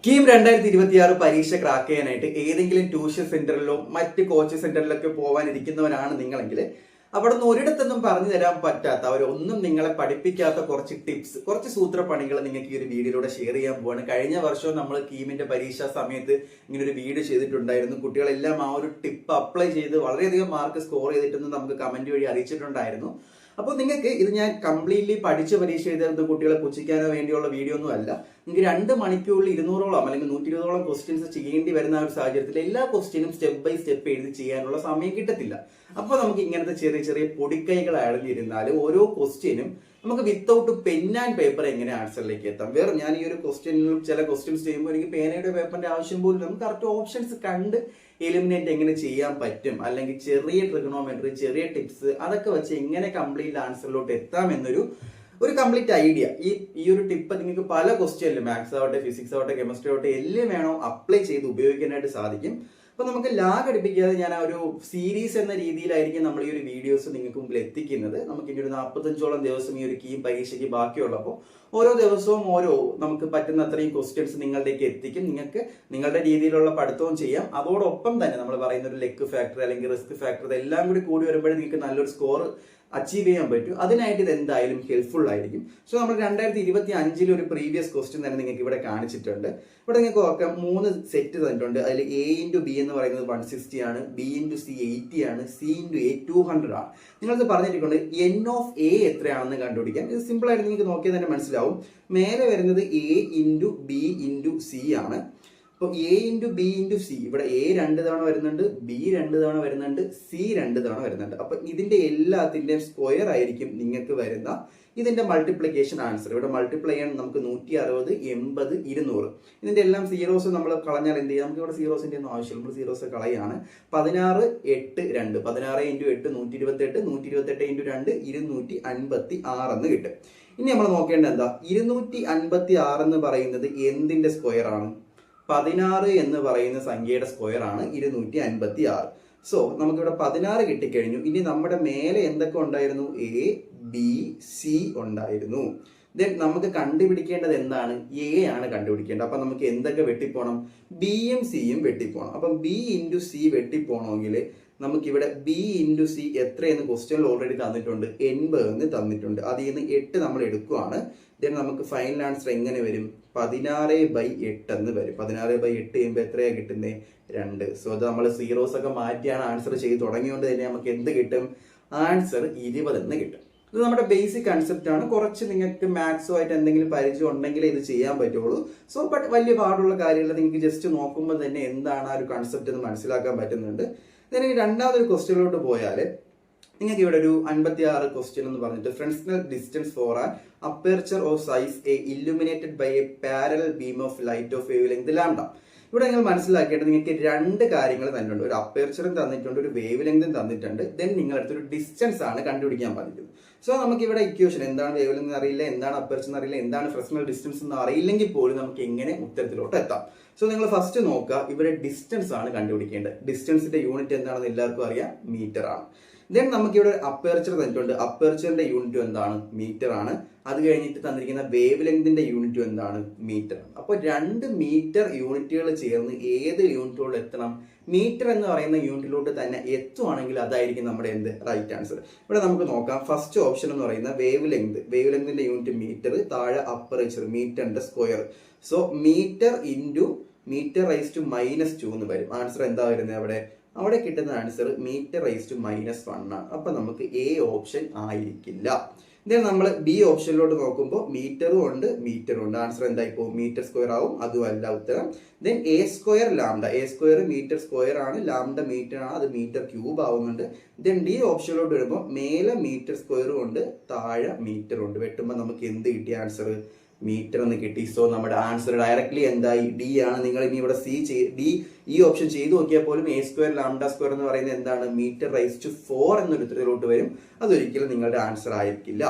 കീം 2026 പരീക്ഷ ക്രാക്ക് ചെയ്യാനായിട്ട് ഏതെങ്കിലും ട്യൂഷൻ സെന്ററിലോ മറ്റ് കോച്ചിങ് സെന്ററിലൊക്കെ പോകാനിരിക്കുന്നവരാണ് നിങ്ങളെങ്കിൽ അവിടെ നിന്ന് ഒരിടത്തൊന്നും പറഞ്ഞു തരാൻ പറ്റാത്ത അവരൊന്നും നിങ്ങളെ പഠിപ്പിക്കാത്ത കുറച്ച് ടിപ്സ്, കുറച്ച് സൂത്രപ്പണികൾ നിങ്ങൾക്ക് ഈ ഒരു വീഡിയോയിലൂടെ ഷെയർ ചെയ്യാൻ പോവാണ്. കഴിഞ്ഞ വർഷവും നമ്മൾ കീമിന്റെ പരീക്ഷാ സമയത്ത് ഇങ്ങനെ ഒരു വീഡിയോ ചെയ്തിട്ടുണ്ടായിരുന്നു. കുട്ടികളെല്ലാം ആ ഒരു ടിപ്പ് അപ്ലൈ ചെയ്ത് വളരെയധികം മാർക്ക് സ്കോർ ചെയ്തിട്ടെന്ന് നമുക്ക് കമന്റ് വഴി അറിയിച്ചിട്ടുണ്ടായിരുന്നു. അപ്പോൾ നിങ്ങൾക്ക് ഇത് ഞാൻ കംപ്ലീറ്റ്ലി പഠിച്ച് പരീക്ഷ എഴുതുന്ന കുട്ടികളെ പുച്ഛിക്കാനോ വേണ്ടിയുള്ള വീഡിയോ ഒന്നും അല്ല. നിങ്ങൾക്ക് 2 മണിക്കൂറിൽ 200ഓളം അല്ലെങ്കിൽ 120ഓളം ക്വസ്റ്റ്യൻസ് ചെയ്യേണ്ടി വരുന്ന ഒരു സാഹചര്യത്തിൽ എല്ലാ ക്വസ്റ്റ്യനും സ്റ്റെപ്പ് ബൈ സ്റ്റെപ്പ് എഴുതി ചെയ്യാനുള്ള സമയം കിട്ടത്തില്ല. അപ്പോൾ നമുക്ക് ഇങ്ങനത്തെ ചെറിയ ചെറിയ പൊടിക്കൈകൾ അടഞ്ഞിരുന്നാൽ ഓരോ ക്വസ്റ്റ്യനും നമുക്ക് വിത്തൗട്ട് പെൻ ആൻഡ് പേപ്പർ എങ്ങനെ ആൻസറിലേക്ക് എത്താം. വേറെ ഞാൻ ഈ ഒരു ക്വസ്റ്റ്യനിലും ചില ക്വസ്റ്റ്യൻസ് ചെയ്യുമ്പോൾ എനിക്ക് പേനയുടെ പേപ്പറിന്റെ ആവശ്യം പോലും നമുക്ക് കറക്റ്റ് ഓപ്ഷൻസ് കണ്ട് എലിമിനേറ്റ് എങ്ങനെ ചെയ്യാൻ പറ്റും, അല്ലെങ്കിൽ ചെറിയ ട്രിഗണോമെട്രി, ചെറിയ ടിപ്സ് അതൊക്കെ വെച്ച് എങ്ങനെ കംപ്ലീറ്റ് ആൻസറിലോട്ട് എത്താം എന്നൊരു കംപ്ലീറ്റ് ഐഡിയ. ഈ ഒരു ടിപ്പ് നിങ്ങൾക്ക് പല ക്വസ്റ്റ്യനിലും മാത്സ് ആവട്ടെ, ഫിസിക്സ് ആവട്ടെ, കെമിസ്ട്രി ആവട്ടെ എല്ലാം വേണോ അപ്ലൈ ചെയ്ത് ഉപയോഗിക്കാനായിട്ട് സാധിക്കും. അപ്പൊ നമുക്ക് ലാഗ് അടിപ്പിക്കാതെ ഞാൻ ആ ഒരു സീരീസ് എന്ന രീതിയിലായിരിക്കും നമ്മൾ ഈ ഒരു വീഡിയോസ് നിങ്ങൾക്ക് മുമ്പിൽ എത്തിക്കുന്നത്. നമുക്ക് ഇനി ഒരു 45ഓളം ദിവസം ഈ ഒരു കീം പരീക്ഷയ്ക്ക് ബാക്കിയുള്ളപ്പോൾ ഓരോ ദിവസവും നമുക്ക് പറ്റുന്ന അത്രയും ക്വസ്റ്റ്യൻസ് നിങ്ങളിലേക്ക് എത്തിക്കും. നിങ്ങൾക്ക് നിങ്ങളുടെ രീതിയിലുള്ള പഠിത്തവും ചെയ്യാം. അതോടൊപ്പം തന്നെ നമ്മൾ പറയുന്ന ഒരു ലെക്ക് ഫാക്ടർ അല്ലെങ്കിൽ റിസ്ക് ഫാക്ടർ ഇതെല്ലാം കൂടി വരുമ്പോഴേ നിങ്ങൾക്ക് നല്ലൊരു സ്കോർ അച്ചീവ് ചെയ്യാൻ പറ്റും. അതിനായിട്ട് ഇത് എന്തായാലും ഹെൽപ്ഫുൾ ആയിരിക്കും. സോ നമ്മൾ 2025 ഒരു പ്രീവിയസ് ക്വസ്റ്റ്യൻ തന്നെ നിങ്ങൾക്ക് ഇവിടെ കാണിച്ചിട്ടുണ്ട്. ഇവിടെ നിങ്ങൾക്ക് ഓർക്കാം 3 സെറ്റ് തന്നിട്ടുണ്ട്. അതിൽ A × B എന്ന് പറയുന്നത് 160 ആണ്, B × C 80 ആണ്, C × A 200 ആണ്. നിങ്ങളത് പറഞ്ഞിട്ടുണ്ട് N ഓഫ് A എത്രയാണെന്ന് കണ്ടുപിടിക്കാൻ. ഇത് സിമ്പിൾ ആയിട്ട് നിങ്ങൾക്ക് നോക്കിയാൽ തന്നെ മനസ്സിലാവും. മേലെ വരുന്നത് A × B × C ആണ്. അപ്പോൾ A × B × C ഇവിടെ A 2 തവണ വരുന്നുണ്ട്, B 2 തവണ വരുന്നുണ്ട്, C 2 തവണ വരുന്നുണ്ട്. അപ്പൊ ഇതിന്റെ എല്ലാത്തിന്റെയും സ്ക്വയർ ആയിരിക്കും നിങ്ങൾക്ക് വരുന്ന ഇതിന്റെ മൾട്ടിപ്ലിക്കേഷൻ ആൻസർ. ഇവിടെ മൾട്ടിപ്ലൈ ചെയ്യാൻ നമുക്ക് 160, 80, 200. ഇതിന്റെ എല്ലാം സീറോസ് നമ്മൾ കളഞ്ഞാൽ എന്ത് ചെയ്യാം? നമുക്ക് ഇവിടെ സീറോസിന്റെ ഒന്നും ആവശ്യമില്ല, നമ്മൾ സീറോസ് കളയാണ്. 16, 8, 2 16 × 8 128, 128 × 2 256 എന്ന് കിട്ടും. ഇനി നമ്മൾ നോക്കേണ്ടത് എന്താ? 256 എന്ന് പറയുന്നത് എന്തിന്റെ സ്ക്വയർ ആണ്? 16 എന്ന് പറയുന്ന സംഖ്യയുടെ സ്ക്വയർ ആണ് 256. സോ നമുക്കിവിടെ 16 കിട്ടിക്കഴിഞ്ഞു. ഇനി നമ്മുടെ മേലെ എന്തൊക്കെ ഉണ്ടായിരുന്നു? A, B, C ഉണ്ടായിരുന്നു. ദെൻ നമുക്ക് കണ്ടുപിടിക്കേണ്ടത് എന്താണ്? A ആണ് കണ്ടുപിടിക്കേണ്ടത്. അപ്പൊ നമുക്ക് എന്തൊക്കെ വെട്ടിപ്പോണം? B യും C യും വെട്ടിപ്പോണം. അപ്പം B × C വെട്ടിപ്പോണമെങ്കിൽ നമുക്കിവിടെ B × C എത്രയെന്ന് ക്വസ്റ്റ്യനിൽ ഓൾറെഡി തന്നിട്ടുണ്ട്, 80 എന്ന് തന്നിട്ടുണ്ട്. അതിൽ നിന്ന് 8 നമ്മൾ എടുക്കുവാണ്. ദെൻ നമുക്ക് ഫൈനൽ ആൻസർ എങ്ങനെ വരും? 16/8 എന്ന് വരും. 16/8 ചെയ്യുമ്പോൾ എത്രയാ കിട്ടുന്നത്? 2. സോ അത് നമ്മൾ സീറോസ് ഒക്കെ മാറ്റിയാണ് ആൻസർ ചെയ്ത് തുടങ്ങിയോണ്ട് തന്നെ നമുക്ക് എന്ത് കിട്ടും? ആൻസർ 20 എന്ന് കിട്ടും. ഇത് നമ്മുടെ ബേസിക് കൺസെപ്റ്റ് ആണ്. കുറച്ച് നിങ്ങൾക്ക് മാത്സുമായിട്ട് എന്തെങ്കിലും പരിചയം ഉണ്ടെങ്കിൽ ഇത് ചെയ്യാൻ പറ്റുള്ളൂ. സോ ബട്ട് വലിയ പാടുള്ള കാര്യങ്ങൾ നിങ്ങൾക്ക് ജസ്റ്റ് നോക്കുമ്പോൾ തന്നെ എന്താണ് ആ ഒരു കൺസെപ്റ്റ് എന്ന് മനസ്സിലാക്കാൻ പറ്റുന്നുണ്ട്. ഇതിന് രണ്ടാമതൊരു ക്വസ്റ്റ്യനിലോട്ട് പോയാൽ നിങ്ങൾക്ക് ഇവിടെ ഒരു 56 ക്വസ്റ്റ്യൻ എന്ന് പറഞ്ഞിട്ട് ഫ്രണ്ട്സ്നൽ distance for an aperture of size a illuminated by a parallel beam of light of wavelength lambda. ഇവിടെ നിങ്ങൾ മനസ്സിലാക്കിയിട്ട് നിങ്ങൾക്ക് 2 കാര്യങ്ങൾ തന്നിട്ടുണ്ട്. ഒരു അപ്പർച്ചറും തന്നിട്ടുണ്ട്, ഒരു വേവ് ലെങ്തും തന്നിട്ടുണ്ട്. ദെൻ നിങ്ങളടുത്തൊരു ഡിസ്റ്റൻസ് ആണ് കണ്ടുപിടിക്കാൻ പറഞ്ഞിട്ടുള്ളത്. സോ നമുക്ക് ഇവിടെ ഇക്വേഷൻ എന്താണ് വേവ് ലെങ്ത് അറിയില്ല, എന്താണ് അപ്പർച്ചർ എന്നറിയില്ല, എന്താണ് ഫ്രണ്ട്സ്നൽ ഡിസ്റ്റൻസ് എന്ന് അറിയില്ലെങ്കിൽ പോലും നമുക്ക് എങ്ങനെ ഉത്തരത്തിലോട്ട് എത്താം. സോ നിങ്ങൾ ഫസ്റ്റ് നോക്കുക, ഇവിടെ ഡിസ്റ്റൻസ് ആണ് കണ്ടുപിടിക്കേണ്ടത്. ഡിസ്റ്റൻസിന്റെ യൂണിറ്റ് എന്താണെന്ന് എല്ലാവർക്കും അറിയാം, മീറ്റർ ആണ്. ദെൻ നമുക്ക് ഇവിടെ അപ്പർച്ചർ തന്നിട്ടുണ്ട്. അപ്പർച്ചറിന്റെ യൂണിറ്റ് എന്താണ്? മീറ്റർ ആണ്. അത് കഴിഞ്ഞിട്ട് തന്നിരിക്കുന്ന വേവ് ലെങ്തിന്റെ യൂണിറ്റ് എന്താണ്? മീറ്റർ. അപ്പോൾ 2 മീറ്റർ യൂണിറ്റുകൾ ചേർന്ന് ഏത് യൂണിറ്റിലോട്ട് എത്തണം? മീറ്റർ എന്ന് പറയുന്ന യൂണിറ്റിലോട്ട് തന്നെ എത്തുവാണെങ്കിൽ അതായിരിക്കും നമ്മുടെ എന്ത് റൈറ്റ് ആൻസർ. ഇവിടെ നമുക്ക് നോക്കാം. ഫസ്റ്റ് ഓപ്ഷൻ എന്ന് പറയുന്ന വേവ് ലെങ്ത്. വേവ് ലെങ്തിന്റെ യൂണിറ്റ് മീറ്റർ, താഴെ അപ്പർച്ചർ, മീറ്ററിന്റെ സ്ക്വയർ. സോ മീറ്റർ × മീറ്റർ⁻² എന്ന് വരും. ആൻസർ എന്താ വരുന്നത്? അവിടെ കിട്ടുന്ന ആൻസർ മീറ്റർ⁻1 ആണ്. അപ്പൊ നമുക്ക് A ഓപ്ഷൻ ആയിരിക്കില്ല. ദെൻ നമ്മൾ B ഓപ്ഷനിലോട്ട് നോക്കുമ്പോൾ മീറ്ററും ഉണ്ട്, മീറ്ററും ഉണ്ട്. ആൻസർ എന്തായി പോകും? മീറ്റർ സ്ക്വയർ ആവും. അതുമല്ല ഉത്തരം. Then A² lambda. A² metre square ആണ്, ലാംഡ മീറ്റർ ആണ്, അത് മീറ്റർ ക്യൂബ് ആവുന്നുണ്ട്. ദെൻ D ഓപ്ഷനിലോട്ട് വരുമ്പോൾ മേലെ മീറ്റർ സ്ക്വയറും ഉണ്ട്, താഴെ മീറ്ററും ഉണ്ട്. വെട്ടുമ്പോൾ നമുക്ക് എന്ത് കിട്ടിയ ആൻസർ? മീറ്റർ എന്ന് കിട്ടി. സോ നമ്മുടെ ആൻസർ ഡയറക്ട്ലി എന്തായി? D ആണ്. നിങ്ങൾ ഇനി ഇവിടെ D ഈ ഓപ്ഷൻ ചെയ്ത് നോക്കിയാൽ പോലും A² ലാംഡ² എന്ന് പറയുന്നത് എന്താണ്? മീറ്റർ⁻4 എന്നൊരു ഉത്തരത്തിലോട്ട് വരും. അതൊരിക്കലും നിങ്ങളുടെ ആൻസർ ആയിരിക്കില്ല.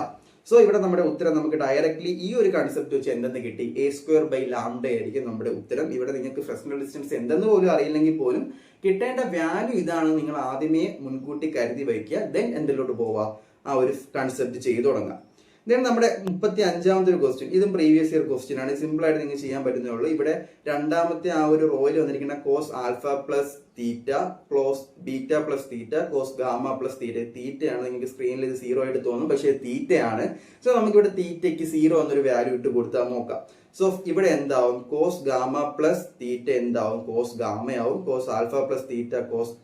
സോ ഇവിടെ നമ്മുടെ ഉത്തരം നമുക്ക് ഡയറക്ട്ലി ഈ ഒരു കൺസെപ്റ്റ് വെച്ച് എന്തെന്ന് കിട്ടി? A²/λ ആയിരിക്കും നമ്മുടെ ഉത്തരം. ഇവിടെ നിങ്ങൾക്ക് ഫ്രണ്ട്സ്നൽ ഡിസ്റ്റൻസ് എന്തെന്ന് പോലും അറിയില്ലെങ്കിൽ പോലും കിട്ടേണ്ട വാല്യൂ ഇതാണ്. നിങ്ങൾ ആദ്യമേ മുൻകൂട്ടി കരുതി വയ്ക്കുക. ദെൻ എന്തിലോട്ട് പോവാ? ആ ഒരു കൺസെപ്റ്റ് ചെയ്തു തുടങ്ങാം. ദെൻ നമ്മുടെ 35ാമത്തെ ഒരു ക്വസ്റ്റ്യൻ, ഇതും പ്രീവിയസ് ഇയർ ക്വസ്റ്റ്യൻ ആണ്, സിമ്പിൾ ആയിട്ട് നിങ്ങൾക്ക് ചെയ്യാൻ പറ്റുന്നേ ഉള്ളൂ. ഇവിടെ രണ്ടാമത്തെ ആ ഒരു റോയിൽ വന്നിരിക്കുന്ന cos alpha plus theta cos beta plus theta cos gamma plus theta. തീറ്റയാണ്, നിങ്ങൾക്ക് സ്ക്രീനിൽ ഇത് 0 ആയിട്ട് തോന്നും, പക്ഷേ തീറ്റയാണ്. സോ നമുക്ക് ഇവിടെ തീറ്റയ്ക്ക് 0 എന്നൊരു വാല്യൂ ഇട്ട് കൊടുത്താൽ നോക്കാം. സോ ഇവിടെ എന്താവും, കോസ് ഗാമ പ്ലസ് തീറ്റ എന്താവും, കോസ് ഗാമയാവും. Cos alpha plus theta cos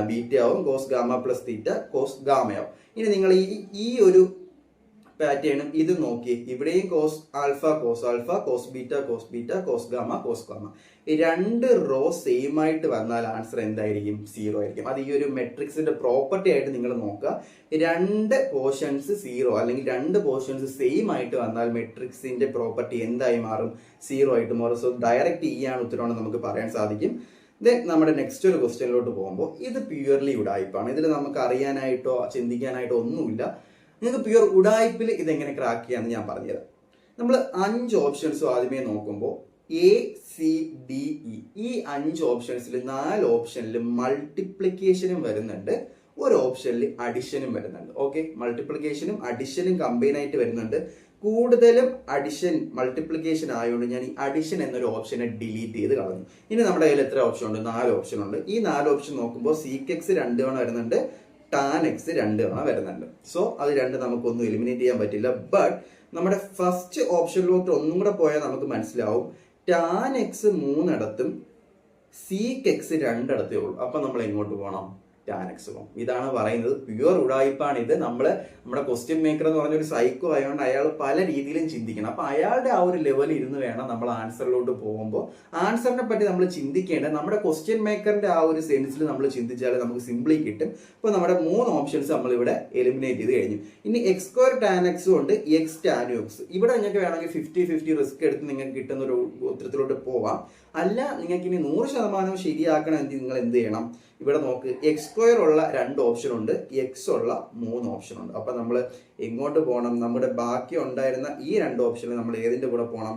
beta ആവും. Cos gamma plus theta cos ഗാമയാവും. ഇനി നിങ്ങൾ ഈ ഒരു പാറ്റേണും ഇത് നോക്കി, ഇവിടെയും cos alpha cos beta cos gamma ഈ രണ്ട് റോ സെയിം ആയിട്ട് വന്നാൽ ആൻസർ എന്തായിരിക്കും, 0 ആയിരിക്കും. അത് ഈ ഒരു മെട്രിക്സിന്റെ പ്രോപ്പർട്ടി ആയിട്ട് നിങ്ങൾ നോക്കുക. രണ്ട് പോർഷൻസ് 0 അല്ലെങ്കിൽ രണ്ട് പോർഷൻസ് സെയിം ആയിട്ട് വന്നാൽ മെട്രിക്സിന്റെ പ്രോപ്പർട്ടി എന്തായി മാറും, 0 ആയിട്ട് മാറും. സോ ഡയറക്റ്റ് ഈ ആണ് ഉത്തരവാണ് നമുക്ക് പറയാൻ സാധിക്കും. ദെൻ നമ്മുടെ നെക്സ്റ്റ് ഒരു ക്വസ്റ്റ്യനിലോട്ട് പോകുമ്പോൾ ഇത് പ്യുവർലി ഉഡായിപ്പാണ്. ഇതിൽ നമുക്ക് അറിയാനായിട്ടോ ചിന്തിക്കാനായിട്ടോ ഒന്നുമില്ല. നിങ്ങൾക്ക് പ്യുവർ ഉഡായിപ്പിൽ ഇതെങ്ങനെ ക്രാക്ക് ചെയ്യാമെന്ന് ഞാൻ പറഞ്ഞുതരാം. നമ്മൾ 5 ഓപ്ഷൻസും ആദ്യമേ നോക്കുമ്പോൾ ACDE ഈ 5 ഓപ്ഷൻസിൽ 4 ഓപ്ഷനിൽ മൾട്ടിപ്ലിക്കേഷനും വരുന്നുണ്ട്, ഒരു ഓപ്ഷനിൽ അഡിഷനും വരുന്നുണ്ട്. ഓക്കെ, മൾട്ടിപ്ലിക്കേഷനും അഡിഷനും കമ്പൈൻ ആയിട്ട് വരുന്നുണ്ട്. കൂടുതലും അഡിഷൻ മൾട്ടിപ്ലിക്കേഷൻ ആയതുകൊണ്ട് ഞാൻ ഈ അഡിഷൻ എന്നൊരു ഓപ്ഷനെ ഡിലീറ്റ് ചെയ്ത് കളഞ്ഞു. ഇനി നമ്മുടെ കയ്യിൽ എത്ര ഓപ്ഷൻ ഉണ്ട്, 4 ഓപ്ഷൻ ഉണ്ട്. ഈ 4 ഓപ്ഷൻ നോക്കുമ്പോൾ സീകെക്സ് 2 തവണ വരുന്നുണ്ട്, ടാൻ എക്സ് 2 തവണ വരുന്നുണ്ട്. സോ അത് രണ്ട് നമുക്കൊന്നും എലിമിനേറ്റ് ചെയ്യാൻ പറ്റില്ല. ബട്ട് നമ്മുടെ ഫസ്റ്റ് ഓപ്ഷനിലോട്ട് ഒന്നും കൂടെ പോയാൽ നമുക്ക് മനസ്സിലാവും, ടാൻ എക്സ് 3 ഇടത്തും സീക്ക് എക്സ് 2 ഇടത്തേ ഉള്ളൂ. അപ്പൊ നമ്മൾ എങ്ങോട്ട് പോകണം, ടാൻ എക്സ് പോകും. ഇതാണ് പറയുന്നത്, പ്യുവർ ഉഡായിപ്പാണ് ഇത്. നമ്മുടെ ക്വസ്റ്റ്യൻ മേക്കർ എന്ന് പറഞ്ഞൊരു സൈക്കോ ആയതുകൊണ്ട് അയാൾ പല രീതിയിലും ചിന്തിക്കണം. അപ്പൊ അയാളുടെ ആ ഒരു ലെവലിൽ ഇരുന്ന് വേണം നമ്മൾ ആൻസറിലോട്ട് പോകുമ്പോൾ ആൻസറിനെ പറ്റി നമ്മൾ ചിന്തിക്കേണ്ടത് നമ്മുടെ ക്വസ്റ്റ്യൻ മേക്കറിന്റെ ആ ഒരു സെൻസിൽ നമ്മൾ ചിന്തിച്ചാൽ നമുക്ക് സിംപ്ലി കിട്ടും. ഇപ്പൊ നമ്മുടെ 3 ഓപ്ഷൻസ് നമ്മൾ ഇവിടെ എലിമിനേറ്റ് ചെയ്ത് കഴിഞ്ഞു. ഇനി എക്സ് സ്ക്വയർ ടാൻ എക്സും ഉണ്ട്, എക്സ് ടാൻ എക്സ്. ഇവിടെ നിങ്ങൾക്ക് വേണമെങ്കിൽ 50-50 റിസ്ക് എടുത്ത് നിങ്ങൾക്ക് കിട്ടുന്ന ഒരു ഉത്തരത്തിലോട്ട് പോവാം. അല്ല, നിങ്ങൾക്ക് ഇനി 100% ശരിയാക്കണമെങ്കിൽ നിങ്ങൾ എന്ത് ചെയ്യണം, ഇവിടെ നോക്ക്, എക്സ് സ്ക്വയർ ഉള്ള 2 ഓപ്ഷൻ ഉണ്ട്, എക്സ് ഉള്ള 3 ഓപ്ഷൻ ഉണ്ട്. അപ്പൊ നമ്മൾ എങ്ങോട്ട് പോകണം, നമ്മുടെ ബാക്കി ഉണ്ടായിരുന്ന ഈ 2 ഓപ്ഷനിൽ നമ്മൾ ഏതിന്റെ കൂടെ പോകണം,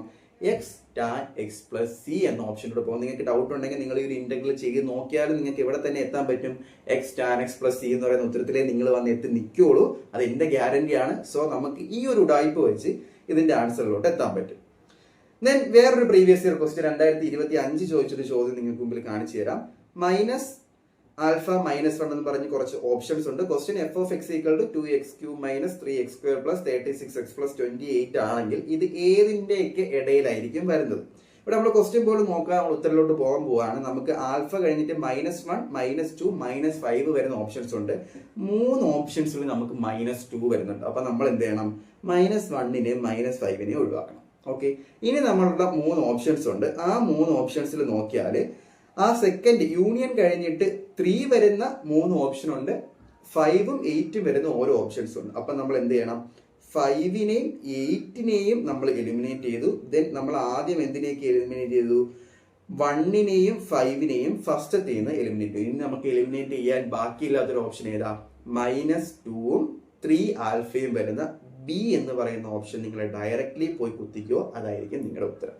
X tan X plus C എന്ന ഓപ്ഷനിലൂടെ പോകും. നിങ്ങൾക്ക് ഡൗട്ട് ഉണ്ടെങ്കിൽ നിങ്ങൾ ഈ ഒരു ഇന്റഗ്രൽ ചെയ്ത് നോക്കിയാലും നിങ്ങൾക്ക് ഇവിടെ തന്നെ എത്താൻ പറ്റും. X tan X plus C എന്ന് പറയുന്ന ഉത്തരത്തിലേ നിങ്ങൾ വന്ന് എത്തി നിൽക്കുള്ളൂ, അത് എന്റെ ഗ്യാരണ്ടിയാണ്. സോ നമുക്ക് ഈ ഒരു ഉഡായിപ്പ് വെച്ച് ഇതിന്റെ ആൻസറിലോട്ട് എത്താൻ പറ്റും. ദെൻ വേറൊരു പ്രീവിയസ് ഇയർ ക്വസ്റ്റ്യൻ 2025 ചോദിച്ചൊരു ചോദ്യം നിങ്ങൾക്ക് മുമ്പിൽ കാണിച്ചു തരാം. മൈനസ് ആൽഫ മൈനസ് 1 എന്ന് പറഞ്ഞ് കുറച്ച് ഓപ്ഷൻസ് ഉണ്ട്. Question f of x equal to 2x³ minus 3x² plus 36x plus 28 ആണെങ്കിൽ ഇത് ഏതിന്റെയൊക്കെ ഇടയിലായിരിക്കും വരുന്നത്. ഇവിടെ നമ്മൾ ക്വസ്റ്റ്യൻ പോലും നോക്കാൻ നമ്മൾ ഉത്തരത്തിലോട്ട് പോകാൻ പോവാണ്. നമുക്ക് ആൽഫ കഴിഞ്ഞിട്ട് -1 -2 -5 വരുന്ന ഓപ്ഷൻസ് ഉണ്ട്. 3 ഓപ്ഷൻസിൽ നമുക്ക് -2 വരുന്നുണ്ട്. അപ്പൊ നമ്മൾ എന്ത് ചെയ്യണം, -1നെ -5നെ ഒഴിവാക്കണം. ഓക്കെ, ഇനി നമ്മളുടെ 3 ഓപ്ഷൻസ് ഉണ്ട്. ആ 3 ഓപ്ഷൻസിൽ നോക്കിയാൽ ആ സെക്കൻഡ് യൂണിയൻ കഴിഞ്ഞിട്ട് 3 വരുന്ന 3 ഓപ്ഷൻ ഉണ്ട്, 5ഉം 8ഉം വരുന്ന ഓരോ ഓപ്ഷൻസ് ഉണ്ട്. അപ്പൊ നമ്മൾ എന്ത് ചെയ്യണം, 5നെയും 8നെയും നമ്മൾ എലിമിനേറ്റ് ചെയ്തു. ദെൻ നമ്മൾ ആദ്യം എന്തിനേക്ക് എലിമിനേറ്റ് ചെയ്തു, 1നെയും 5നെയും ഫസ്റ്റത്തെ എലിമിനേറ്റ് ചെയ്തു. ഇനി നമുക്ക് എലിമിനേറ്റ് ചെയ്യാൻ ബാക്കിയില്ലാത്തൊരു ഓപ്ഷൻ ഏതാ, -2ഉം 3 ആൽഫയും വരുന്ന ബി എന്ന് പറയുന്ന ഓപ്ഷൻ നിങ്ങൾ ഡയറക്റ്റ്ലി പോയി കുത്തിക്കോ, അതായിരിക്കും നിങ്ങളുടെ ഉത്തരം.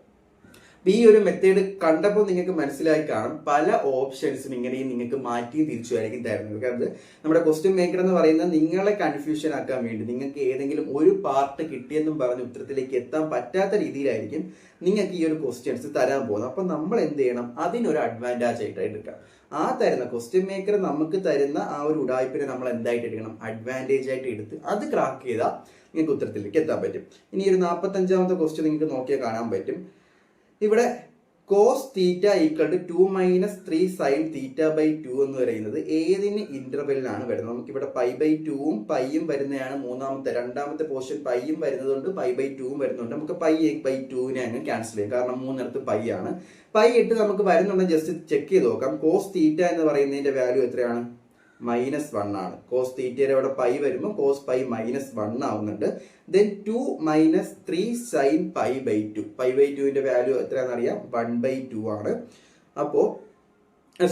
ഈ ഒരു മെത്തേഡ് കണ്ടപ്പോൾ നിങ്ങൾക്ക് മനസ്സിലായി കാണും, പല ഓപ്ഷൻസും ഇങ്ങനെയും നിങ്ങൾക്ക് മാറ്റി തിരിച്ചുമായിരിക്കും തരുന്നത്. കാരണം നമ്മുടെ ക്വസ്റ്റ്യൻ മേക്കർ എന്ന് പറയുന്നത് നിങ്ങളെ കൺഫ്യൂഷൻ ആക്കാൻ വേണ്ടി നിങ്ങൾക്ക് ഏതെങ്കിലും ഒരു പാർട്ട് കിട്ടിയെന്നും പറഞ്ഞ് ഉത്തരത്തിലേക്ക് എത്താൻ പറ്റാത്ത രീതിയിലായിരിക്കും നിങ്ങൾക്ക് ഈ ഒരു ക്വസ്റ്റ്യൻസ് തരാൻ പോകുന്നത്. അപ്പൊ നമ്മൾ എന്ത് ചെയ്യണം, അതിനൊരു അഡ്വാൻറ്റേജ് ആയിട്ട് എടുക്കാം. ആ തരുന്ന ക്വസ്റ്റ്യൻ മേക്കർ നമുക്ക് തരുന്ന ആ ഒരു ഉഡായിപ്പിനെ നമ്മൾ എന്തായിട്ട് എടുക്കണം, അഡ്വാൻറ്റേജ് ആയിട്ട് എടുത്ത് അത് ക്രാക്ക് ചെയ്താൽ നിങ്ങൾക്ക് ഉത്തരത്തിലേക്ക് എത്താൻ പറ്റും. ഇനി ഒരു 45ാമത്തെ ക്വസ്റ്റ്യൻ നിങ്ങൾക്ക് നോക്കിയാൽ കാണാൻ പറ്റും. ഇവിടെ cos theta equal to 2 - 3 sine theta എന്ന് പറയുന്നത് ഏതിന് ഇന്റർവെല്ലിലാണ് വരുന്നത്. നമുക്ക് ഇവിടെ π/2ഉം പൈയും വരുന്നതാണ് രണ്ടാമത്തെ പോർഷൻ. പൈയും വരുന്നതുകൊണ്ട് π/2ഉം വരുന്നുണ്ട്. നമുക്ക് π/2നെ അങ്ങ് ക്യാൻസൽ ചെയ്യാം, കാരണം 3 പൈ ആണ്. പൈ ഇട്ട് നമുക്ക് വരുന്നുണ്ടെങ്കിൽ ജസ്റ്റ് ചെക്ക് ചെയ്ത് നോക്കാം. കോസ് തീറ്റ എന്ന് പറയുന്നതിന്റെ വാല്യൂ എത്രയാണ്, -1 ആണ്. കോസ് തീറ്റയുടെ അവിടെ പൈ വരുമ്പോൾ കോസ് പൈ -1 ആവുന്നുണ്ട്. Then 2 - 3 sign π/2. π/2ന്റെ വാല്യൂ എത്രയാണെന്ന് അറിയാം, 1/2 ആണ്. അപ്പോ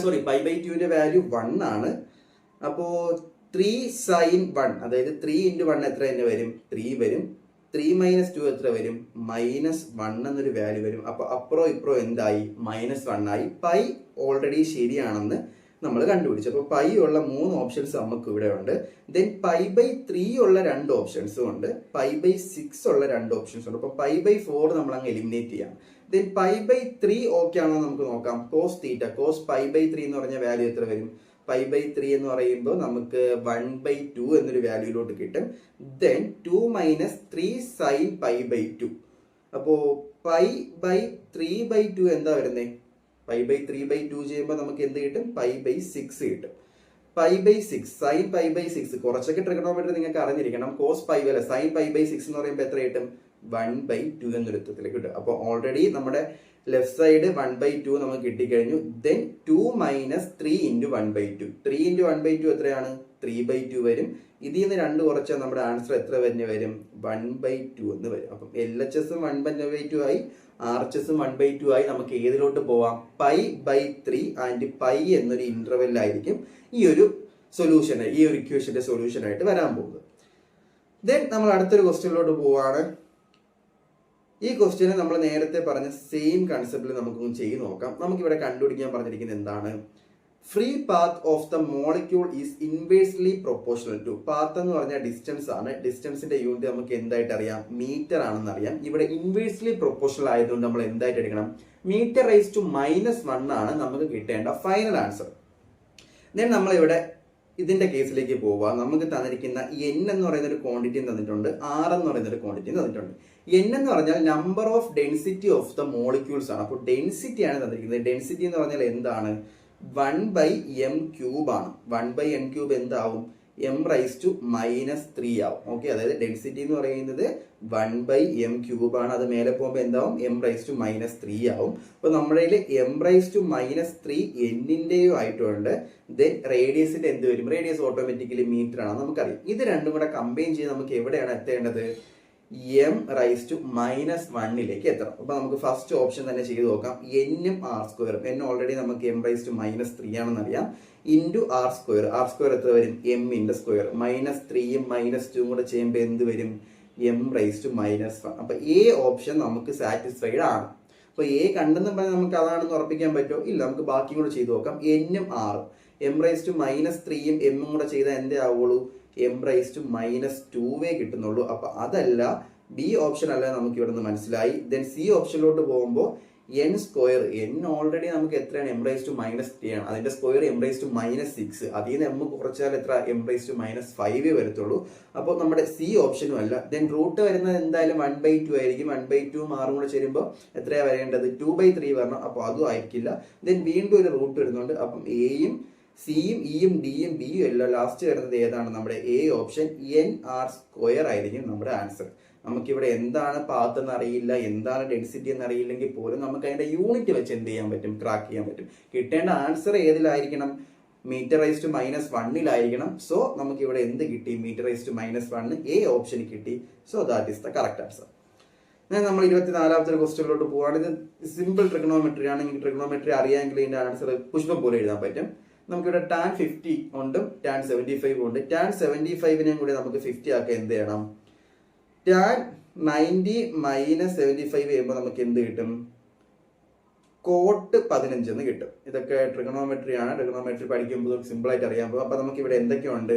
സോറി, π/2ന്റെ വാല്യൂ 1 ആണ്. അപ്പോ 3 സൈൻ 1, അതായത് 3 × 1 എത്ര തന്നെ വരും, 3 വരും. 3 - 2 എത്ര വരും, -1 എന്നൊരു വാല്യൂ വരും. അപ്പൊ അപ്പുറം ഇപ്പുറം എന്തായി, -1 ആയി. പൈ ഓൾറെഡി ശരിയാണെന്ന് നമ്മൾ കണ്ടുപിടിച്ചു. അപ്പോൾ പൈ ഉള്ള 3 ഓപ്ഷൻസ് നമുക്ക് ഇവിടെ ഉണ്ട്. ദെൻ π/3 ഉള്ള 2 ഓപ്ഷൻസും ഉണ്ട്, π/6 ഉള്ള 2 ഓപ്ഷൻസ് ഉണ്ട്. അപ്പോൾ π/4 നമ്മൾ അങ്ങ് എലിമിനേറ്റ് ചെയ്യാം. ദെൻ π/3 ഓക്കെ ആണോ നമുക്ക് നോക്കാം. കോസ് തീറ്റ, കോസ് π/3 എന്ന് പറഞ്ഞ വാല്യൂ എത്ര വരും? π/3 എന്ന് പറയുമ്പോൾ നമുക്ക് 1/2 എന്നൊരു വാല്യൂയിലോട്ട് കിട്ടും. Then 2 - 3 sin π/2. അപ്പോ π/3/2 എന്താ വരുന്നത്? π/3/2 ചെയ്യുമ്പോൾ നമുക്ക് എന്ത് കിട്ടും? π/6 കിട്ടും. π/6 sin π/6 കുറച്ചൊക്കെ ട്രിഗണോമെട്രി നിങ്ങൾക്ക് അറിഞ്ഞിരിക്കണം. കോസ് π അല്ല sin π/6 എന്ന് പറയുമ്പോൾ എത്ര കിട്ടും? 1/2 എന്നൊരു ഉത്തരത്തിലേക്ക് കിട്ടും. അപ്പോൾ ഓൾറെഡി നമ്മുടെ ലെഫ്റ്റ് സൈഡ് 1/2 നമുക്ക് കിട്ടിക്കഴിഞ്ഞു. ദെൻ 2 - 3 × 1/2. 3 × 1/2 എത്രയാണ്? 3/2 വരും. ഇതിൽ നിന്ന് 2 കുറച്ചാൽ നമ്മുടെ ആൻസർ എത്ര തന്നെ വരും? 1/2 എന്ന് വരും. അപ്പം LHSഉം 1/2 ആയി, RHSഉം 1/2 ആയി. നമുക്ക് ഏതിലോട്ട് പോവാം? π/3 ആൻഡ് π എന്നൊരു ഇന്റർവെല്ലായിരിക്കും ഈ ഒരു സൊല്യൂഷൻ, ഈ ഒരു ഇക്വേഷന്റെ സൊല്യൂഷൻ ആയിട്ട് വരാൻ പോകുന്നത്. ദെൻ നമ്മൾ അടുത്തൊരു ക്വസ്റ്റ്യനിലോട്ട് പോവാണ്. ഈ ക്വസ്റ്റ്യന് നമ്മൾ നേരത്തെ പറഞ്ഞ സെയിം കൺസെപ്റ്റിൽ നമുക്കൊന്ന് ചെയ്ത് നോക്കാം. നമുക്കിവിടെ കണ്ടുപിടിക്കാൻ പറഞ്ഞിരിക്കുന്നത് എന്താണ്? Free path of the molecule is inversely proportional to. Path എന്ന് പറഞ്ഞാൽ ഡിസ്റ്റൻസ് ആണ്. ഡിസ്റ്റൻസിന്റെ യൂണിറ്റ് നമുക്ക് എന്തായിട്ട് അറിയാം? മീറ്റർ ആണെന്ന് അറിയാം. ഇവിടെ ഇൻവേഴ്സ്ലി പ്രൊപ്പോർഷണൽ ആയതുകൊണ്ട് നമ്മൾ എന്തായിട്ട് എടുക്കണം? m/-1 ആണ് നമുക്ക് കിട്ടേണ്ട ഫൈനൽ ആൻസർ. ദെൻ നമ്മളിവിടെ ഇതിന്റെ കേസിലേക്ക് പോവുക. നമുക്ക് തന്നിരിക്കുന്ന n എന്ന് പറയുന്ന ഒരു ക്വാണ്ടിറ്റി തന്നിട്ടുണ്ട്, r എന്ന് പറയുന്ന ഒരു ക്വാണ്ടിറ്റി തന്നിട്ടുണ്ട്. n എന്ന് പറഞ്ഞാൽ number of density of the molecules ആണ്. അപ്പോൾ ഡെൻസിറ്റി ആണ് തന്നിരിക്കുന്നത്. ഡെൻസിറ്റി എന്ന് പറഞ്ഞാൽ എന്താണ്? 1/m³ ആണ്. 1/m³ എന്താവും? m⁻³ ആവും. ഓക്കെ, അതായത് ഡെൻസിറ്റി എന്ന് പറയുന്നത് 1/m³ ആണ്. അത് മേലെ പോകുമ്പോൾ എന്താവും? m⁻³ ആവും. അപ്പൊ നമ്മുടെ m⁻³ എന്നിന്റെയും ആയിട്ടുണ്ട്. ദെൻ റേഡിയസിന്റെ എന്ത് വരും? റേഡിയസ് ഓട്ടോമാറ്റിക്കലി മീറ്റർ ആണ്, നമുക്കറിയാം. ഇത് രണ്ടും കൂടെ കമ്പൈൻ ചെയ്ത് നമുക്ക് എവിടെയാണ് എത്തേണ്ടത്? m⁻⁻1ലേക്ക് എത്തണം. അപ്പൊ നമുക്ക് ഫസ്റ്റ് ഓപ്ഷൻ തന്നെ ചെയ്ത് നോക്കാം. n-ഉം r². n ഓൾറെഡി നമുക്ക് m⁻³ ആണെന്ന് അറിയാം. Into r². r² എത്ര വരും? m-ന്റെ സ്ക്വയർ. -3ഉം -2ഉം കൂടെ ചെയ്യുമ്പോൾ എന്ത് വരും? m⁻⁻1. അപ്പൊ എ ഓപ്ഷൻ നമുക്ക് സാറ്റിസ്ഫൈഡ് ആണ്. അപ്പൊ എ കണ്ടെന്ന് പറഞ്ഞാൽ നമുക്ക് അതാണെന്ന് ഉറപ്പിക്കാൻ പറ്റുമോ? ഇല്ല, നമുക്ക് ബാക്കിയും കൂടെ ചെയ്ത് നോക്കാം. n-ഉം r-ഉം m⁻⁻3ഉം m-ഉം കൂടെ ചെയ്താൽ എന്തേ ആവുള്ളൂ? m⁻²വേ കിട്ടുന്നുള്ളൂ. അപ്പൊ അതല്ല, ബി ഓപ്ഷൻ അല്ല, നമുക്ക് ഇവിടെ നിന്ന് മനസ്സിലായി. ദെൻ സി ഓപ്ഷനിലോട്ട് പോകുമ്പോൾ n². n ഓൾറെഡി നമുക്ക് എത്രയാണ്? m⁻³ ആണ്. അതിന്റെ സ്ക്വയർ m⁻6. അതിൽ നിന്ന് m കുറച്ചാൽ എത്ര? m⁻5 വരത്തുള്ളൂ. അപ്പോൾ നമ്മുടെ സി ഓപ്ഷനും അല്ല. ദെൻ റൂട്ട് വരുന്നത് എന്തായാലും 1/2 ആയിരിക്കും. 1/2ഉം 6ഉം കൂടെ ചേരുമ്പോൾ എത്രയാ വരേണ്ടത്? 2/3 വരണം. അപ്പോൾ അതും ആയിരിക്കില്ല. ദെൻ വീണ്ടും ഒരു റൂട്ട് വരുന്നുണ്ട്. അപ്പം എയും സിയും ഇയും ഡിയും ബിയും എല്ലാം ലാസ്റ്റ് വരുന്നത് ഏതാണ്? നമ്മുടെ എ ഓപ്ഷൻ nr² ആയിരിക്കും നമ്മുടെ ആൻസർ. നമുക്കിവിടെ എന്താണ് പാത്ത് എന്ന് അറിയില്ല, എന്താണ് ഡെൻസിറ്റി എന്ന് അറിയില്ലെങ്കിൽ പോലും നമുക്ക് അതിന്റെ യൂണിറ്റ് വെച്ച് എന്ത് ചെയ്യാൻ പറ്റും? ക്രാക്ക് ചെയ്യാൻ പറ്റും. കിട്ടേണ്ട ആൻസർ ഏതിലായിരിക്കണം? m⁻⁻1ലായിരിക്കണം. സോ നമുക്ക് ഇവിടെ എന്ത് കിട്ടി? m⁻⁻1, എ ഓപ്ഷൻ കിട്ടി. So that is the correct answer. നമ്മൾ 24ാമത്തെ ക്വസ്റ്റ്യനിലോട്ട് പോവാണ്. ഇത് സിമ്പിൾ ട്രിഗണോമെട്രി ആണെങ്കിൽ ട്രിഗണോമെട്രി അറിയാമെങ്കിൽ ഇതിന്റെ ആൻസർ പുഷ്പം പോലെ എഴുതാൻ പറ്റും. നമുക്കിവിടെ tan 50 ഉണ്ടും tan 75 ഉണ്ട്. tan 75നെയും കൂടി നമുക്ക് 50 ആക്കാൻ എന്ത് ചെയ്യണം? tan 90 - 75 ചെയ്യുമ്പോൾ നമുക്ക് എന്ത് കിട്ടും? കോട്ട് 15 എന്ന് കിട്ടും. ഇതൊക്കെ ട്രിഗണോമെട്രി ആണ്. ട്രിഗണോമെട്രി പഠിക്കുമ്പോൾ സിമ്പിൾ ആയിട്ട് അറിയാൻ പോകും. അപ്പൊ നമുക്ക് ഇവിടെ എന്തൊക്കെയുണ്ട്?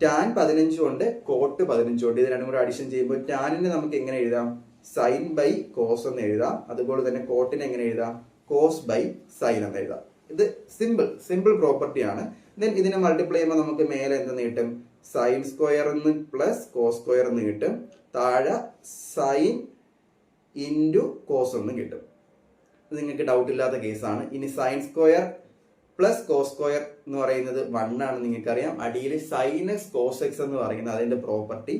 tan 15 ഉണ്ട്, കോട്ട് 15 ഉണ്ട്. ഇത് രണ്ടും കൂടെ അഡിഷൻ ചെയ്യുമ്പോൾ ടാനിനെ നമുക്ക് എങ്ങനെ എഴുതാം? sin/cos എന്ന് എഴുതാം. അതുപോലെ തന്നെ കോട്ടിനെ എങ്ങനെ എഴുതാം? cos/sin എന്ന് എഴുതാം. ഇത് സിമ്പിൾ പ്രോപ്പർട്ടി ആണ്. ദെൻ ഇതിനെ മൾട്ടിപ്ലൈ ചെയ്യുമ്പോൾ നമുക്ക് മേലെ എന്തെന്ന് കിട്ടും? sin² പ്ലസ് cos² എന്ന് കിട്ടും. താഴെ sin ഇൻറ്റു cos എന്ന് കിട്ടും. ഇത് നിങ്ങൾക്ക് ഡൗട്ട് ഇല്ലാത്ത കേസാണ്. ഇനി sin² പ്ലസ് cos² എന്ന് പറയുന്നത് 1 ആണ്, നിങ്ങൾക്കറിയാം. അടിയിൽ sin x cos x എന്ന് പറയുന്നത് അതിന്റെ പ്രോപ്പർട്ടി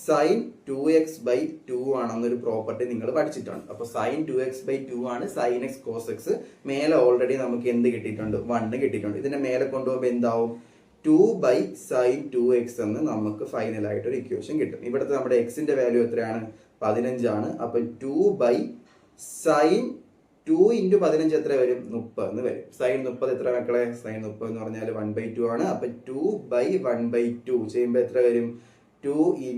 sin 2x/2 ആണെന്നൊരു പ്രോപ്പർട്ടി നിങ്ങൾ പഠിച്ചിട്ടുണ്ട്. അപ്പൊ sin 2x/2 ആണ് sin x cos x. മേലെ ഓൾറെഡി നമുക്ക് എന്ത് കിട്ടിയിട്ടുണ്ട്? 1 കിട്ടിയിട്ടുണ്ട്. ഇതിന്റെ മേലെ കൊണ്ടുപോകുമ്പോൾ എന്താവും? 2/sin 2x എന്ന് നമുക്ക് ഫൈനൽ ആയിട്ട് ഒരു ഇക്വേഷൻ കിട്ടും. ഇവിടുത്തെ നമ്മുടെ എക്സിന്റെ വാല്യൂ എത്രയാണ്? 15 ആണ്. അപ്പൊ 2/sin 2 × 15 എത്ര വരും? 30 എന്ന് വരും. sin 30 എത്ര മക്കളെ? sin 30 എന്ന് പറഞ്ഞാൽ 1/2 ആണ്. അപ്പൊ 2/1/2 ചെയ്യുമ്പോൾ എത്ര വരും? 2 ×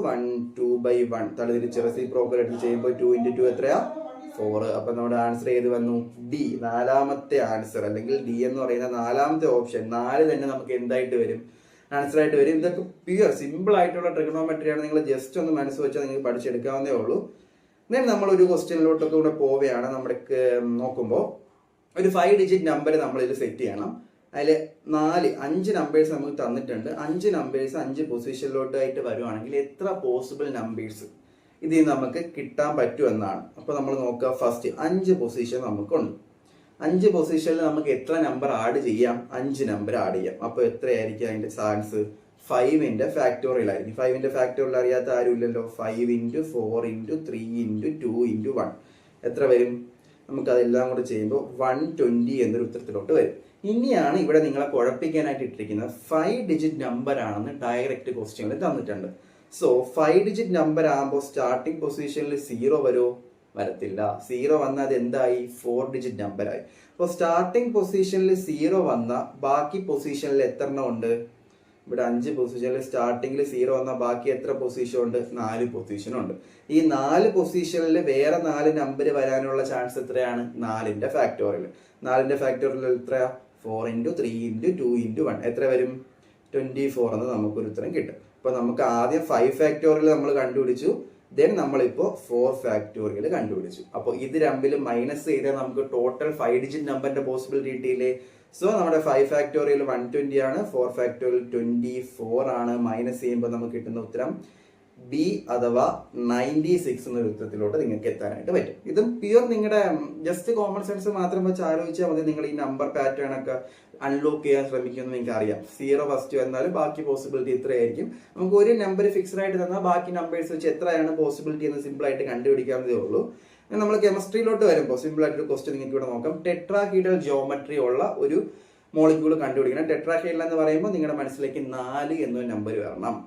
1 2/1. തലതിരിച്ച് റെസിപ്രോക്കൽ എടുത്ത് ചെയ്യുമ്പോൾ 2 × 2 എത്രയാ? 4. അപ്പൊ നമ്മുടെ ആൻസർ ഏത് വന്നു? ഡി, നാലാമത്തെ ആൻസർ, അല്ലെങ്കിൽ ഡി എന്ന് പറയുന്ന നാലാമത്തെ ഓപ്ഷൻ 4 തന്നെ നമുക്ക് എന്തായിട്ട് വരും? ആൻസർ ആയിട്ട് വരും. ഇതൊക്കെ പ്യുവർ സിമ്പിൾ ആയിട്ടുള്ള ട്രിഗണോമെട്രിയാണ്. നിങ്ങൾ ജസ്റ്റ് ഒന്ന് മനസ്സ് വെച്ചാൽ നിങ്ങൾക്ക് പഠിച്ചെടുക്കാവുന്നേ ഉള്ളൂ. ദെൻ നമ്മൾ ഒരു ക്വസ്റ്റ്യനിലോട്ടൊക്കെ കൂടെ പോവുകയാണ്. നമ്മുടെ നോക്കുമ്പോൾ ഒരു 5 ഡിജിറ്റ് നമ്പർ നമ്മൾ ഇതിൽ സെറ്റ് ചെയ്യണം. അതിൽ 5 നമ്പേഴ്സ് നമുക്ക് തന്നിട്ടുണ്ട്. 5 നമ്പേഴ്സ് 5 പൊസിഷനിലോട്ടായിട്ട് വരുവാണെങ്കിൽ എത്ര പോസിബിൾ നമ്പേഴ്സ് ഇതിൽ നമുക്ക് കിട്ടാൻ പറ്റുമെന്നാണ്. അപ്പോൾ നമ്മൾ നോക്കുക. ഫസ്റ്റ് 5 പൊസിഷൻ നമുക്കുണ്ട്. 5 പൊസിഷനിൽ നമുക്ക് എത്ര നമ്പർ ആഡ് ചെയ്യാം? 5 നമ്പർ ആഡ് ചെയ്യാം. അപ്പോൾ എത്രയായിരിക്കും അതിന്റെ ചാൻസ്? 5ന്റെ ഫാക്ടോറിയൽ ആയിരിക്കും. 5ന്റെ ഫാക്ടോറിയൽ അറിയാത്ത ആരും ഇല്ലല്ലോ. 5 × 4 × 3 × 2 × 1 എത്ര വരും? നമുക്ക് അതെല്ലാം കൂടെ ചെയ്യുമ്പോൾ 120 എന്നൊരു ഉത്തരത്തിലോട്ട് വരും. ഇനിയാണ് ഇവിടെ നിങ്ങളെ കുഴപ്പിക്കാനായിട്ട് ഇട്ടിരിക്കുന്നത് 5 ഡിജിറ്റ് നമ്പർ ആണെന്ന് ഡയറക്റ്റ് ക്വസ്റ്റ്യനിൽ തന്നിട്ടുണ്ട്. സോ 5 ഡിജിറ്റ് നമ്പർ ആകുമ്പോൾ സ്റ്റാർട്ടിംഗ് പൊസിഷനിൽ 0 വരുമോ? വരത്തില്ല. 0 വന്നാൽ അത് എന്തായി? 4 ഡിജിറ്റ് നമ്പറായി. അപ്പോൾ സ്റ്റാർട്ടിംഗ് പൊസിഷനിൽ 0 വന്ന ബാക്കി പൊസിഷനിൽ എത്ര എണ്ണം ഉണ്ട്? ഇവിടെ 5 പൊസിഷനിൽ സ്റ്റാർട്ടിങ്ങിൽ 0 വന്ന ബാക്കി എത്ര പൊസിഷൻ ഉണ്ട്? 4 പൊസിഷൻ ഉണ്ട്. ഈ 4 പൊസിഷനിൽ വേറെ 4 നമ്പർ വരാനുള്ള ചാൻസ് എത്രയാണ്? 4ന്റെ ഫാക്ടോറിയൽ. 4ന്റെ ഫാക്ടോറിയൽ എത്രയാ? 4 × 3 × 2 × 1 എത്ര വരും? 24 എന്ന് നമുക്കൊരു ഉത്തരം കിട്ടും. അപ്പൊ നമുക്ക് ആദ്യം 5 ഫാക്ടോറിയൽ നമ്മൾ കണ്ടുപിടിച്ചു. ദെൻ നമ്മളിപ്പോ 4 ഫാക്ടോറിയൽ കണ്ടുപിടിച്ചു. അപ്പോൾ ഇത് രണ്ടിലും മൈനസ് ചെയ്താൽ നമുക്ക് ടോട്ടൽ 5 ഡിജിറ്റ് നമ്പറിന്റെ പോസിബിലിറ്റി കിട്ടിയില്ലേ? സോ നമ്മുടെ 5 ഫാക്ടോറിയൽ 120 ആണ്, 4 ഫാക്ടോറിയൽ 24 ആണ്. മൈനസ് ചെയ്യുമ്പോൾ നമുക്ക് കിട്ടുന്ന ഉത്തരം ബി അഥവാ 96 എന്ന ഉത്തരത്തിലോട്ട് നിങ്ങൾക്ക് എത്താനായിട്ട് പറ്റും. ഇതും പ്യുവർ നിങ്ങളുടെ ജസ്റ്റ് കോമൺ സെൻസ് മാത്രം വെച്ച് ആലോചിച്ചാൽ മതി. നിങ്ങൾ ഈ നമ്പർ പാറ്റേൺ ഒക്കെ അൺലോക്ക് ചെയ്യാൻ ശ്രമിക്കുമെന്ന് നിങ്ങൾക്ക് അറിയാം. 0 ഫസ്റ്റ് വന്നാലും ബാക്കി പോസിബിലിറ്റി ഇത്രയായിരിക്കും. നമുക്ക് ഒരു നമ്പർ ഫിക്സ്ഡ് ആയിട്ട് തന്നാൽ ബാക്കി നമ്പേഴ്സ് വെച്ച് എത്രയാണ് പോസിബിലിറ്റി എന്ന് സിമ്പിൾ ആയിട്ട് കണ്ടുപിടിക്കാവുന്നതേ ഉള്ളൂ. നമ്മൾ കെമിസ്ട്രിയിലോട്ട് വരുമ്പോൾ സിമ്പിൾ ആയിട്ടൊരു ക്വസ്റ്റ്യൻ നിങ്ങൾക്ക് ഇവിടെ നോക്കാം. ടെട്രാഹീഡൽ ജോമെട്രി ഉള്ള ഒരു മോളിക്യൂൾ കണ്ടുപിടിക്കണം. ടെട്രാഹീഡൽ എന്ന് പറയുമ്പോൾ നിങ്ങളുടെ മനസ്സിലേക്ക് 4 എന്നൊരു നമ്പർ വരണം.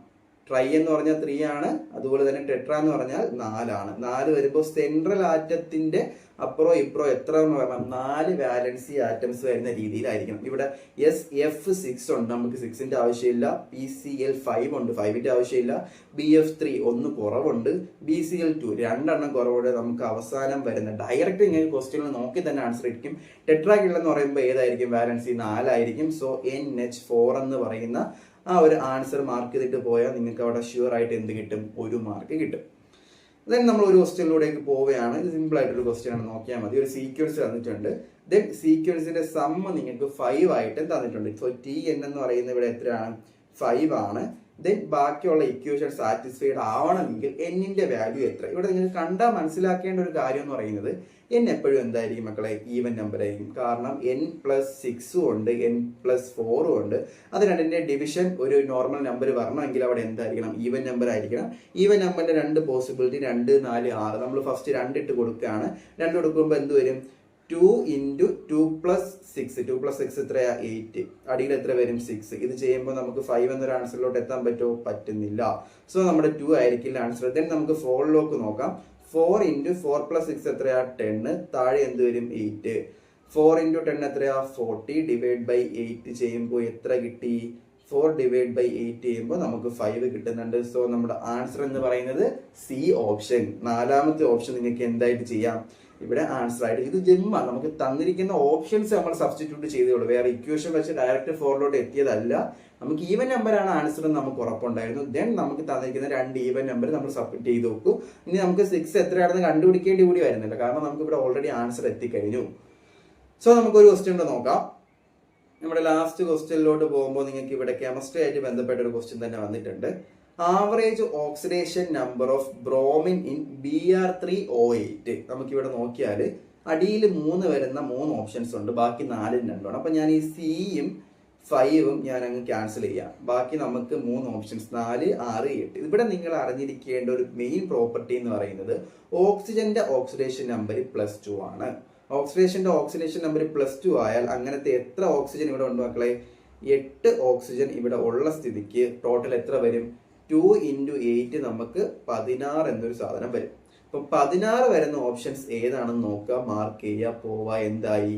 ട്രൈ എന്ന് പറഞ്ഞാൽ 3 ആണ്, അതുപോലെ തന്നെ ടെട്ര എന്ന് പറഞ്ഞാൽ 4 ആണ്. 4 വരുമ്പോൾ സെൻട്രൽ ആറ്റത്തിന്റെ അപ്പുറോ ഇപ്പുറോ എത്ര എന്ന് പറഞ്ഞാൽ 4 വാലൻസി ആറ്റംസ് വരുന്ന രീതിയിലായിരിക്കണം. ഇവിടെ SF6 ഉണ്ട്, നമുക്ക് 6ന്റെ ആവശ്യമില്ല. PCl5 ഉണ്ട്, 5ന്റെ ആവശ്യമില്ല. BF3 1 കുറവുണ്ട്. BCl2 2 കുറവുണ്ട്. നമുക്ക് അവസാനം വരുന്ന ഡയറക്റ്റ് ഇങ്ങനെ ക്വസ്റ്റ്യനിൽ നോക്കി തന്നെ ആൻസർ ആയിരിക്കും. ടെട്രാഹീഡൽ എന്ന് പറയുമ്പോൾ ഏതായിരിക്കും? വാലൻസി 4 ആയിരിക്കും. സോ NH4 എന്ന് പറയുന്ന ആ ഒരു ആൻസർ മാർക്ക് ചെയ്തിട്ട് പോയാൽ നിങ്ങൾക്ക് അവിടെ ഷ്യൂർ ആയിട്ട് എന്ത് കിട്ടും? 1 മാർക്ക് കിട്ടും. ദെൻ നമ്മൾ ഒരു ക്വസ്റ്റ്യനിലൂടെയൊക്കെ പോവുകയാണ്. ഇത് സിമ്പിൾ ആയിട്ടൊരു ക്വസ്റ്റ്യൻ ആണ്, നോക്കിയാൽ മതി. ഒരു സീക്വൻസ് തന്നിട്ടുണ്ട്. ദെൻ സീക്വൻസിന്റെ സമ്മ് നിങ്ങൾക്ക് 5 ആയിട്ടും തന്നിട്ടുണ്ട്. സോ TN എന്ന് പറയുന്നത് ഇവിടെ എത്രയാണ്? 5 ആണ്. ദെൻ ബാക്കിയുള്ള ഇക്വേഷൻ സാറ്റിസ്ഫൈഡ് ആവണമെങ്കിൽ Nന്റെ വാല്യൂ എത്ര? ഇവിടെ നിങ്ങൾക്ക് കണ്ടാൽ മനസ്സിലാക്കേണ്ട ഒരു കാര്യം എന്ന് പറയുന്നത് N എപ്പോഴും എന്തായിരിക്കും മക്കളെ? ഈവൻ നമ്പർ ആയിരിക്കും. കാരണം N+6 ഉണ്ട്, N+4 ഉണ്ട്. അത് രണ്ടിന്റെ ഡിവിഷൻ ഒരു നോർമൽ നമ്പർ വരണമെങ്കിൽ അവിടെ എന്തായിരിക്കണം? ഈവൻ നമ്പർ ആയിരിക്കണം. ഈവൻ നമ്പറിന്റെ 2 പോസിബിലിറ്റി 2, 4, 6. നമ്മൾ ഫസ്റ്റ് 2 ഇട്ട് കൊടുക്കുകയാണ്. 2 കൊടുക്കുമ്പോൾ എന്ത് വരും? 2 × 2+6. 2+6 എത്രയാ? 8. അടിയിൽ എത്ര വരും? 6. ഇത് ചെയ്യുമ്പോൾ നമുക്ക് 5 എന്നൊരു ആൻസറിലോട്ട് എത്താൻ പറ്റുമോ? പറ്റുന്നില്ല. സോ നമ്മുടെ 2 ആയിരിക്കില്ല ആൻസർ. ദെൻ നമുക്ക് 4 നോക്കാം. 4 × 4+6 എത്രയാ? 10. താഴെ എന്ത് വരും? 8. 4 × 10 എത്രയാ? 40. ഡിവൈഡ് ബൈ 8 ചെയ്യുമ്പോൾ എത്ര കിട്ടി? 4 ഡിവൈഡ് ബൈ 8 ചെയ്യുമ്പോൾ നമുക്ക് 5 കിട്ടുന്നുണ്ട്. സോ നമ്മുടെ ആൻസർ എന്ന് പറയുന്നത് സി ഓപ്ഷൻ, 4ാമത്തെ ഓപ്ഷൻ നിങ്ങൾക്ക് എന്തായിട്ട് ചെയ്യാം? ഇവിടെ ആൻസർ ആയിട്ട്. ഇത് ജിമ്മ നമുക്ക് തന്നിരിക്കുന്ന ഓപ്ഷൻസ് നമ്മൾ സബ്സ്റ്റിറ്റ്യൂട്ട് ചെയ്തോളൂ. വേറെ ഇക്വേഷൻ വെച്ച് ഡയറക്റ്റ് 4ലോട്ട് എത്തിയതല്ല. നമുക്ക് ഈവൻ നമ്പർ ആണ് ആൻസർ എന്ന് നമുക്ക് ഉറപ്പുണ്ടായിരുന്നു. ദെൻ നമുക്ക് തന്നിരിക്കുന്ന 2 ഈവൻ നമ്പർ നമ്മൾ സബ്മിറ്റ് ചെയ്ത് നോക്കൂ. ഇനി നമുക്ക് 6 എത്രയാണെന്ന് കണ്ടുപിടിക്കേണ്ടി കൂടി വരുന്നില്ല, കാരണം നമുക്ക് ഇവിടെ ഓൾറെഡി ആൻസർ എത്തിക്കഴിഞ്ഞു. സോ നമുക്കൊരു ക്വസ്റ്റ്യൻ നോക്കാം. നമ്മുടെ ലാസ്റ്റ് ക്വസ്റ്റ്യനിലോട്ട് പോകുമ്പോൾ നിങ്ങൾക്ക് ഇവിടെ കെമിസ്ട്രി ആയിട്ട് ബന്ധപ്പെട്ട ഒരു ക്വസ്റ്റ്യൻ തന്നെ വന്നിട്ടുണ്ട്. Average oxidation number of bromine in Br3O8. നമുക്കിവിടെ നോക്കിയാൽ അടിയിൽ 3 വരുന്ന 3 ഓപ്ഷൻസ് ഉണ്ട്, ബാക്കി 4 2ആണ്. അപ്പൊ ഞാൻ ഈ സിയും 5ഉം ഞാൻ അങ്ങ് ക്യാൻസൽ ചെയ്യാം. ബാക്കി നമുക്ക് 3 ഓപ്ഷൻസ് 4, 6, 8. ഇവിടെ നിങ്ങൾ അറിഞ്ഞിരിക്കേണ്ട ഒരു മെയിൻ പ്രോപ്പർട്ടി എന്ന് പറയുന്നത് ഓക്സിജന്റെ ഓക്സിഡേഷൻ നമ്പർ +2 ആണ്. ഓക്സിഡേഷൻ നമ്പർ +2 ആയാൽ അങ്ങനത്തെ എത്ര ഓക്സിജൻ ഇവിടെ ഉണ്ട് മക്കളെ? 8 ഓക്സിജൻ ഇവിടെ ഉള്ള സ്ഥിതിക്ക് ടോട്ടൽ എത്ര വരും? 2 × 8 നമുക്ക് 16 എന്നൊരു സാധനം വരും. അപ്പൊ 16 വരുന്ന ഓപ്ഷൻസ് ഏതാണെന്ന് നോക്കുക, മാർക്ക് ചെയ്യുക, പോവുക. എന്തായി?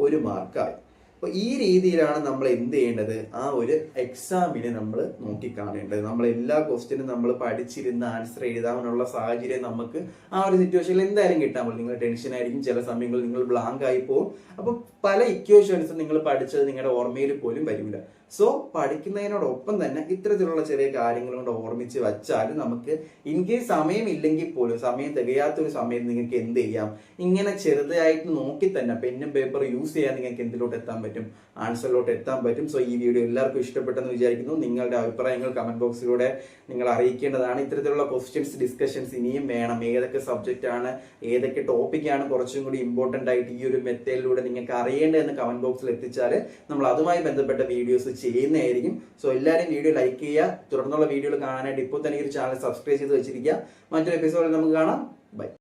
1 മാർക്കായി. അപ്പോൾ ഈ രീതിയിലാണ് നമ്മൾ എന്ത് ചെയ്യേണ്ടത്, ആ ഒരു എക്സാമിനെ നമ്മൾ നോക്കിക്കാണേണ്ടത്. നമ്മൾ എല്ലാ ക്വസ്റ്റ്യനും നമ്മൾ പഠിച്ചിരുന്ന് ആൻസർ എഴുതാനുള്ള സാഹചര്യം നമുക്ക് ആ ഒരു സിറ്റുവേഷനിൽ എന്തായാലും കിട്ടാൻ പറ്റും. നിങ്ങൾ ടെൻഷൻ ആയിരിക്കും, ചില സമയങ്ങളിൽ നിങ്ങൾ ബ്ലാങ്ക് ആയി പോകും. അപ്പോൾ പല ഇക്വേഷൻസും നിങ്ങൾ പഠിച്ചത് നിങ്ങളുടെ ഓർമ്മയിൽ പോലും വരില്ല. സോ പഠിക്കുന്നതിനോടൊപ്പം തന്നെ ഇത്തരത്തിലുള്ള ചെറിയ കാര്യങ്ങൾ കൊണ്ട് ഓർമ്മിച്ച് വെച്ചാൽ നമുക്ക് ഇൻ കേസ് സമയമില്ലെങ്കിൽ പോലും, സമയം തികയാത്തൊരു സമയത്ത് നിങ്ങൾക്ക് എന്ത് ചെയ്യാം, ഇങ്ങനെ ചെറുതായിട്ട് നോക്കി തന്നെ പെന്നും പേപ്പർ യൂസ് ചെയ്യാൻ നിങ്ങൾക്ക് എന്തിലോട്ട് എത്താൻ പറ്റും, ആൻസറിലോട്ട് എത്താൻ പറ്റും. സോ ഈ വീഡിയോ എല്ലാവർക്കും ഇഷ്ടപ്പെട്ടെന്ന് വിചാരിക്കുന്നു. നിങ്ങളുടെ അഭിപ്രായങ്ങൾ കമന്റ് ബോക്സിലൂടെ നിങ്ങൾ അറിയിക്കേണ്ടതാണ്. ഇത്തരത്തിലുള്ള ക്വസ്റ്റ്യൻസ് ഡിസ്കഷൻസ് ഇനിയും വേണം. ഏതൊക്കെ സബ്ജക്റ്റ് ആണ്, ഏതൊക്കെ ടോപ്പിക്കാണ് കുറച്ചും കൂടി ഇമ്പോർട്ടന്റ് ആയിട്ട് ഈ ഒരു മെത്തേഡിലൂടെ നിങ്ങൾക്ക് അറിയേണ്ടതെന്ന് കമന്റ് ബോക്സിൽ എത്തിച്ചാൽ നമ്മൾ അതുമായി ബന്ധപ്പെട്ട വീഡിയോസ് ചെയ്യുന്നതായിരിക്കും. സോ എല്ലാവരും വീഡിയോ ലൈക്ക് ചെയ്യുക. തുടർന്നുള്ള വീഡിയോകൾ കാണാനായിട്ട് ഇപ്പോൾ തന്നെ ഈ ഒരു ചാനൽ സബ്സ്ക്രൈബ് ചെയ്ത് വെച്ചിരിക്കുക. മറ്റൊരു എപ്പിസോഡിൽ നമുക്ക് കാണാം. ബൈ.